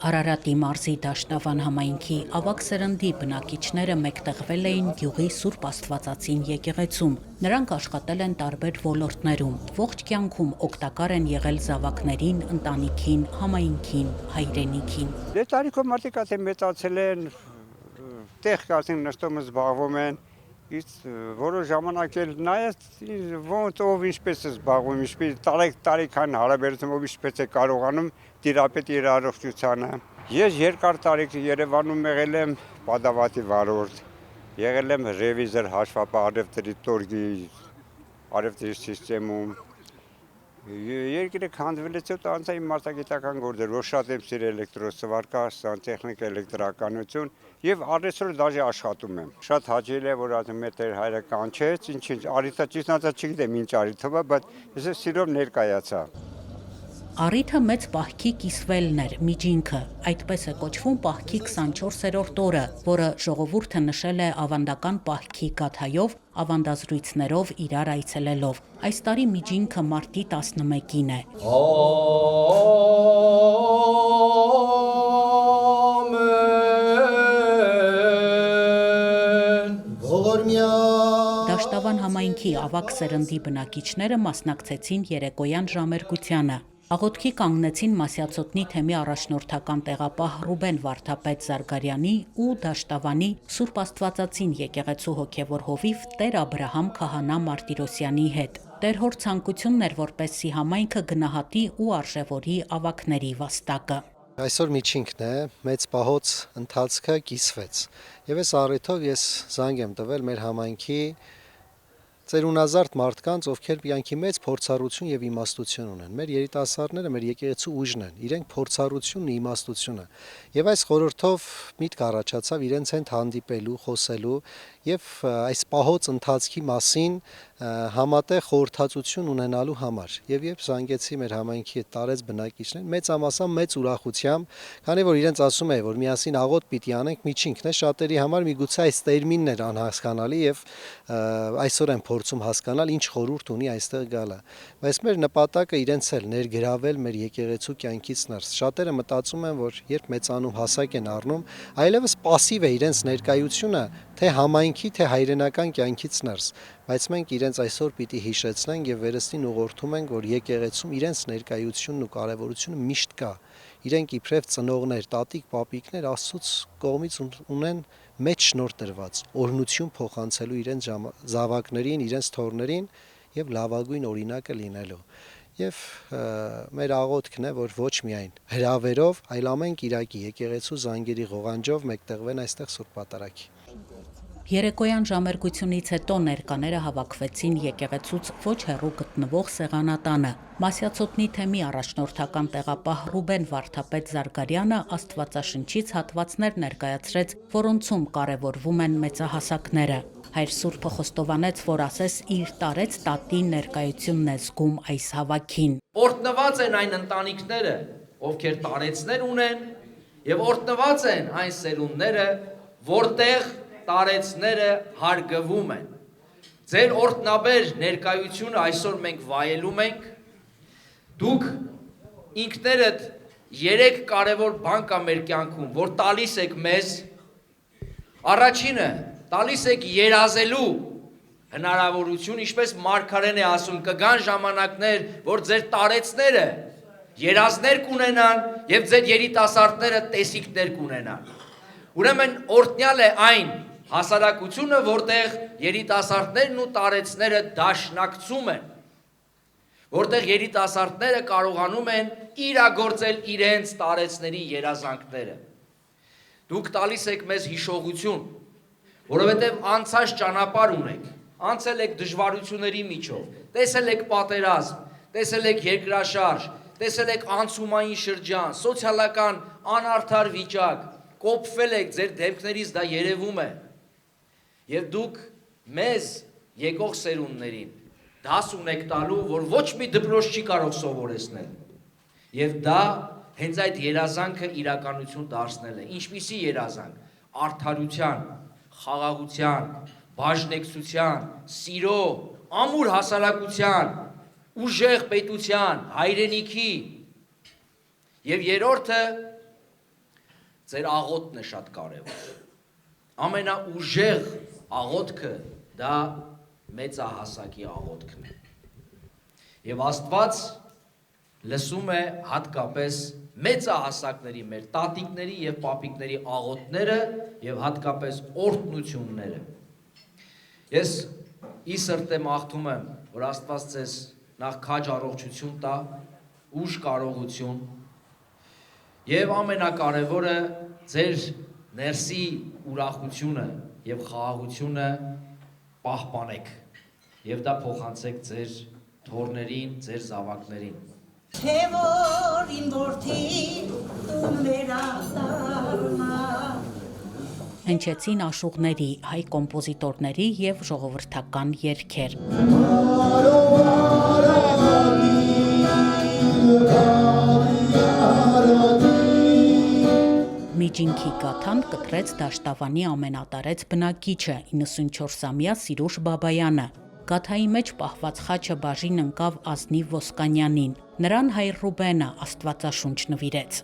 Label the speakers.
Speaker 1: Արարատի մարզի Դաշտավան համայնքի ավագ սերնդի բնակիչները մեկտեղվել էին գյուղի Սուրբ Աստվածածին եկեղեցում։ Նրանք աշխատել են տարբեր ոլորտներում, ողջ կյանքում օգտակար են եղել զավակներին, ընտանիքին, համայնքին, հայրենիքին։
Speaker 2: Դե տարիքով մարդիկ ասեն մեծացել են, տեղ կասին նստում զբաղվում են, իսկ որոշ ժամանակ էլ նայած ոնց ով ինչպես է զբաղվում, ինչպես տարիքան հարաբերություն ով ինչպես է կարողանում տիրապետել իր առողջությանը։ Ես երկար տարիք Երևանում եղել եմ Պադավատի վարորդ, եղել եմ ռևիզոր հաշվապահ առևտրի տորգի, առևտրի սիստեմում։ Երկիրը քանդվելուց հետո անցա իմ մասնագիտական գործեր, որ շատ եմ սիրել էլեկտրոսվարկա, սանտեխնիկա, էլեկտրականություն եւ առեսօր դաժե աշխատում եմ։ Շատ հաճելի է, որ ասում եմ մեր հայրը կանչեց, ինչ արիթա ճիշտ ասած չգիտեմ ինչ արիթով է, բայց ես սիրով ներկայացա։
Speaker 1: Առիթը մեծ պահքի կիսվելն էր, միջինքը, այդպես է կոչվում պահքի 24-րդ օրը, որը ժողովուրդը նշել է ավանդական պահքի գաթայով, ավանդազրույցներով իրար այցելելով։ Այս տարի միջինքը մարտի 11-ին է։ Դաշտավան համայնքի ավագ սերնդի բնակիչները մասնակցեցին երեկոյան ժամերգությանը։ Աղոթքի կանգնեցին Մասյացոտնի թեմի առաջնորդական տեղապահ Ռուբեն Վարդապետ Զարգարյանի ու Դաշտավանի Սուրբ Աստվածածին եկեղեցու հոգևոր հովիվ Տեր Աբրահամ Քահանա Մարտիրոսյանի հետ։ Տեր հոր ցանկությունն էր, որպեսզի համայնքը գնահատի ու արժևորի ավագների վաստակը։
Speaker 3: Այսօր միջինքն է, մեծ պահոց ընթացքը կիսվեց։ Եվ այս առիթով ես զանգ եմ տվել մեր համայնքի ծերունազարդ մարդկանց, ովքեր կյանքի մեծ փորձառություն եւ իմաստություն ունեն։ Մեր երիտասարդները մեր եկեղեցու ուժն են, իրենք փորձառությունն ու իմաստությունը։ Եվ այս խորհրդով միտք առաջացավ իրենց հետ հանդիպելու, խոսելու եւ այս պահոց ընթացքի մասին համատեղ խորհրդածություն ունենալու համար։ Եվ երբ զանգեցի մեր համայնքի տարեց բնակիչներին, մեծամասամբ մեծ ուրախությամբ, քանի որ իրենց ասում է, որ միասին աղոթ պիտի անենք, միջինքն է, շատերի համար միգուցե այս տերմինն էր անհասկանալի եւ այսօր են փորձում հասկանալ ինչ խորհուրդ ունի այստեղ գալը, բայց մեր նպատակը իրենց էլ ներգրավել մեր եկեղեցու կյանքից ներս։ Շատերը մտածում են, որ երբ մեծանում հասակ են առնում, այլևս пассив է իրենց ներկայությունը, թե համայնքի, թե հայրենական կյանքից ներս, բայց մենք իրենց այսօր պիտի հիշեցնենք եւ վերստին ուղղորդում ենք, որ եկեղեցում իրենց ներկայությունն ու կարեւորությունը միշտ կա։ Իրենք իբրև ծնողներ, տատիկ, պապիկներ Աստծուց կողմից ունեն մեծ շնորհ տրված, օրհնություն փոխանցելու իրենց զավակներին, իրենց թոռներին եւ լավագույն օրինակը լինելու։ Եվ մեր աղոթքն է, որ ոչ միայն հրավերով, այլ ամեն կիրակի եկեղեցու զանգերի ղողանջով մեկտեղվեն այստեղ Սուրբ Պատարագի։
Speaker 1: Երեկոյան ժամերգությունից հետո ներկաները հավաքվեցին եկեղեցուց ոչ հեռու գտնվող սեղանատանը։ Մասյացոտնի թեմի առաջնորդական տեղապահ Ռուբեն Վարդապետ Զարգարյանը Աստվածաշնչից հատվածներ ներկայացրեց, որոնցում կարևորվում են մեծահասակները։ Հայր Սուրբը խոստովանեց, որ ասես իր տարեց տատի ներկայությունն է զգում այս հավաքին։
Speaker 4: Օրհնված են այն ընտանիքները, ովքեր տարեցներ ունեն, եւ օրհնված են այն սերունդները, որտեղ տարեցները հարգվում են։ Ձեր օրհնաբեր ներկայությունը այսօր մենք վայելում ենք։ Դուք ինքներդ 3 կարևոր բան կա մեր կյանքում, որ տալիս եք մեզ։ Առաջինը, տալիս եք երազելու հնարավորություն, ինչպես Մարգարեն է ասում, կգան ժամանակներ, որ ձեր տարեցները երազներ կունենան եւ ձեր երիտասարդները տեսիքներ կունենան։ Ուրեմն օրհնյալ է այն հասարակությունը, որտեղ երիտասարդներն ու տարեցները դաշնակցում են, որտեղ երիտասարդները կարողանում են իրագործել իրենց տարեցների երազանքները։ Դուք տալիս եք մեզ հիշողություն, որովհետև անցած ճանապարհ ունեք, անցել եք դժվարությունների միջով, տեսել եք պատերազմ, տեսել եք երկրաշարժ, տեսել եք անցումային շրջան, սոցիալական անարդար վիճակ, կոփվել եք, ձեր դեմքներից դա երևում է։ Եվ դուք մեզ եկող սերունդներին դաս ունեք տալու, որ ոչ մի դպրոց չի կարող սովորեցնել։ Եվ դա հենց այդ երազանքը իրականություն դարձնել է։ Ինչպիսի երազանք՝ արդարության, խաղաղության, բաժնեկցության, սիրո, ամուր հասարակության, ուժեղ պետության, հայրենիքի։ Եվ երրորդը ձեր աղոթքն է շատ կարևոր։ Ամենաուժեղ աղոթքը դա մեծահասակի աղոթքն է։ Եվ Աստված լսում է հատկապես մեծահասակների, մեր տատիկների եւ պապիկների աղոթքները եւ հատկապես օրհնությունները։ Ես ի սրտե մաղթում եմ, որ Աստված ձեզ նախ քաջ առողջություն տա, ուժ կարողություն եւ ամենակարևորը ձեր ներսի ուրախությունը եւ խաղաղությունը պահպանեք եւ դա փոխանցեք ձեր թորներին, ձեր զավակներին։
Speaker 5: Թե որ իմ որդի դու մերադառնա
Speaker 1: Հնչեցին աշուղների, հայ կոմպոզիտորների եւ ժողովրդական երգեր։ Միջինքի գաթան կտրեց Դաշտավանի ամենատարեց բնակիչը 94-ամյա Սիրուշ Բաբայանը։ Գաթայի մեջ պահված խաչը բաժին ընկավ Ազնիվ Ոսկանյանին։ Նրան հայր Ռուբենը Աստվածաշունչ նվիրեց։